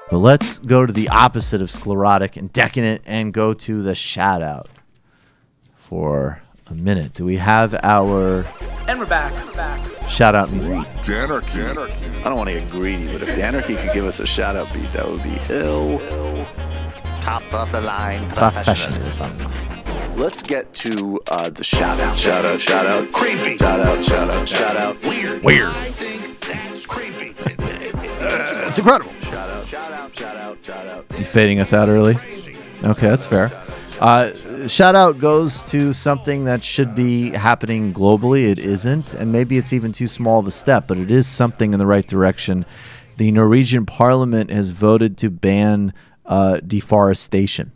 But let's go to the opposite of sclerotic and decadent and go to the shout out for a minute. Do we have our... And we're back. Shout out music? Danarchy. I don't want to get greedy, but if Danarchy could give us a shout out beat, that would be ill. Top of the line professionalism. Let's get to the shout out. Shout out. Creepy. Shout out. Weird. I think that's creepy. It's incredible. Shout out. You fading us out early? Okay, that's fair. Shout out goes to something that should be happening globally. It isn't, and maybe it's even too small of a step, but it is something in the right direction. The Norwegian parliament has voted to ban deforestation.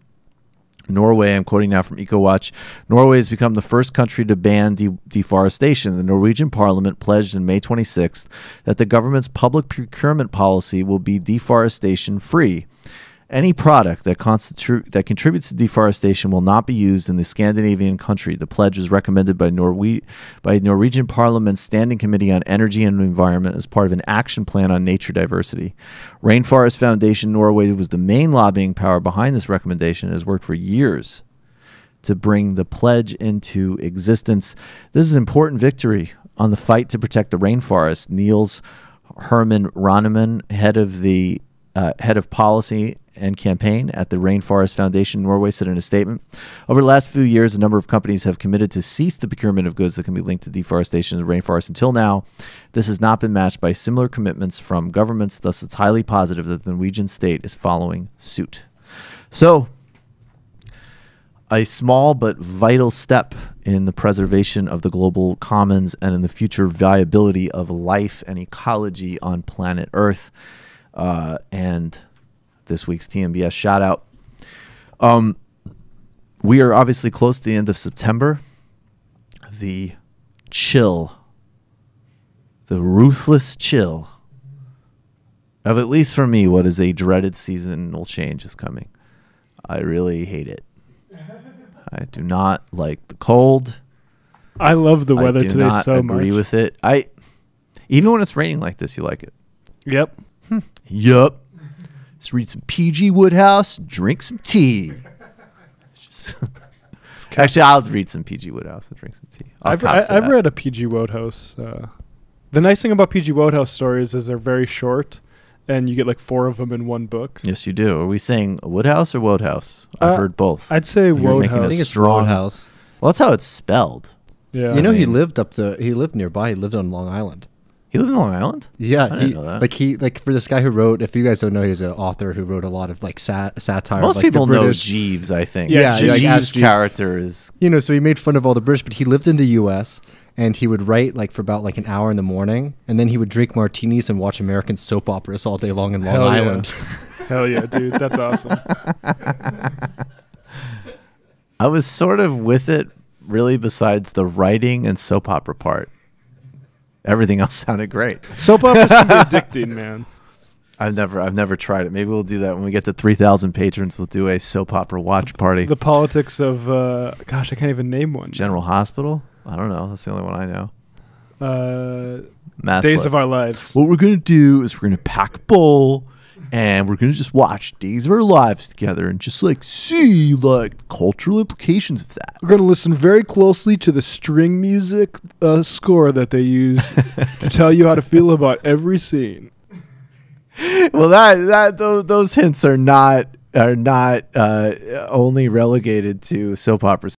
Norway, I'm quoting now from EcoWatch, Norway has become the first country to ban deforestation. The Norwegian parliament pledged on May 26th that the government's public procurement policy will be deforestation free. Any product that contributes to deforestation will not be used in the Scandinavian country. The pledge was recommended by Norwegian Parliament's Standing Committee on Energy and Environment as part of an action plan on nature diversity. Rainforest Foundation Norway was the main lobbying power behind this recommendation and has worked for years to bring the pledge into existence. This is an important victory on the fight to protect the rainforest. Niels Herman Ronneman, head of policy and campaign at the Rainforest Foundation Norway, said in a statement, over the last few years, a number of companies have committed to cease the procurement of goods that can be linked to deforestation of the rainforest. Until now, this has not been matched by similar commitments from governments. Thus, it's highly positive that the Norwegian state is following suit. So, a small but vital step in the preservation of the global commons and in the future viability of life and ecology on planet Earth. And this week's TMBS shout out. We are obviously close to the end of September. The chill, the ruthless chill of, at least for me, what is a dreaded seasonal change is coming. I really hate it. I do not like the cold. I love the weather today so much. I do not agree with it. Even when it's raining like this, you like it. Yep. Yup. Let's read some P.G. Woodhouse, drink some tea. Actually, I'll read some P.G. Woodhouse and drink some tea. I've read a P.G. Wodehouse. The nice thing about P.G. Wodehouse stories is they're very short, and you get like 4 of them in one book. Yes, you do. Are we saying Woodhouse or Wodehouse? I've heard both. I'd say Wodehouse. I think it's Wodehouse. Well, that's how it's spelled. Yeah. You know, he lived nearby. He lived on Long Island. He lived in Long Island? Yeah, I didn't know that. Like for this guy who wrote, if you guys don't know, he's an author who wrote a lot of like satire. Most like people know Jeeves, I think. Yeah, Jeeves' character is... You know, so he made fun of all the British, but he lived in the U.S., and he would write like for about like an hour in the morning, and then he would drink martinis and watch American soap operas all day long in Long Island. Hell yeah, dude. That's awesome. I was sort of with it, really, besides the writing and soap opera part. Everything else sounded great. Soap operas can be addicting, man. I've never tried it. Maybe we'll do that when we get to 3,000 patrons. We'll do a soap opera watch party. The politics of, gosh, I can't even name one. General Hospital? I don't know. That's the only one I know. Days of Our Lives. What we're going to do is we're going to pack a bowl and we're going to just watch Days of Our Lives together and just like see like cultural implications of that. We're going to listen very closely to the string music score that they use to tell you how to feel about every scene. Well, those hints are not only relegated to soap operas.